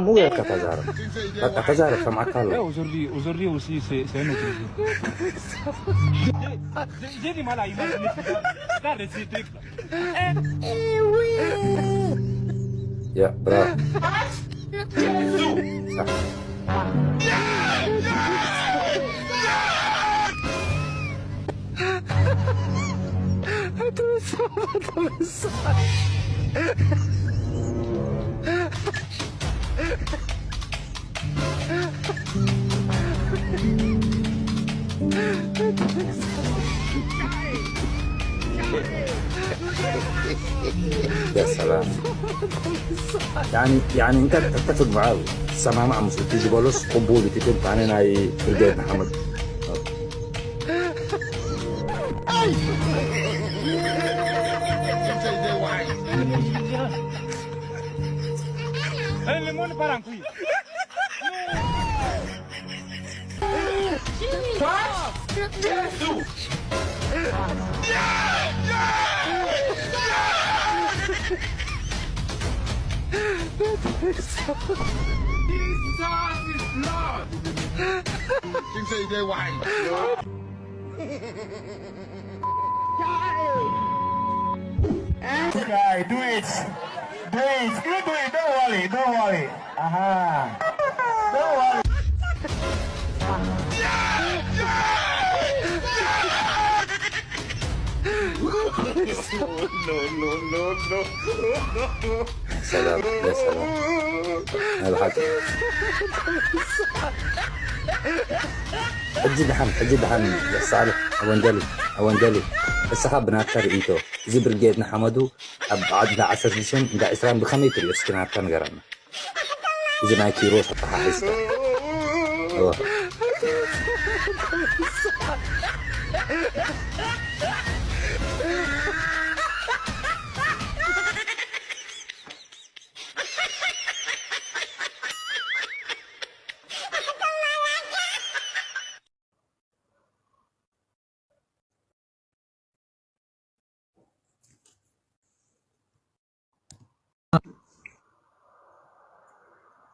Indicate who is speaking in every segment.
Speaker 1: مو غير كتزارب بقى تزارب سمعك الله
Speaker 2: وزري وسي سينو جدي مالا يمال ده ريسيتريك
Speaker 1: يا برافو صح يا سلام يعني انت تتفق معاه سمع مع مسؤولتي جبالوس قبولي تتم عننا في البيت محمد
Speaker 2: الليمون برانكوي
Speaker 3: Okay, do it. Do it. You do it. Don't worry. Don't worry. Aha. Don't worry.
Speaker 1: No. سلام يا سلام هذا حكي حجي دحن يا صالح أوندلي السحاب بناتر إيتو زي برجيت نحمدو عدنا 10 ديشن دا إسرائيل بخميت الإسكنات كان قرنا إذا ما كيروس حتى حاسة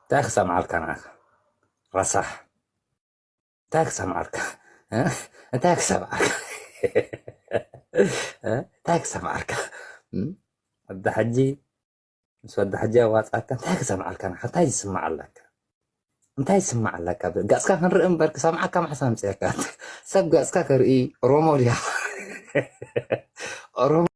Speaker 1: تاخسى معك أنا رصح تاخسى معك تاخسى معك تاخسى معك ود حجي مش ود حجي واتساب تاخسى معك أنا حتى يسمع لك انت يسمع لك قاسك هنرئم برك سامعك كم حسن سيكات سب قاسك كرئي رومو ليا رومو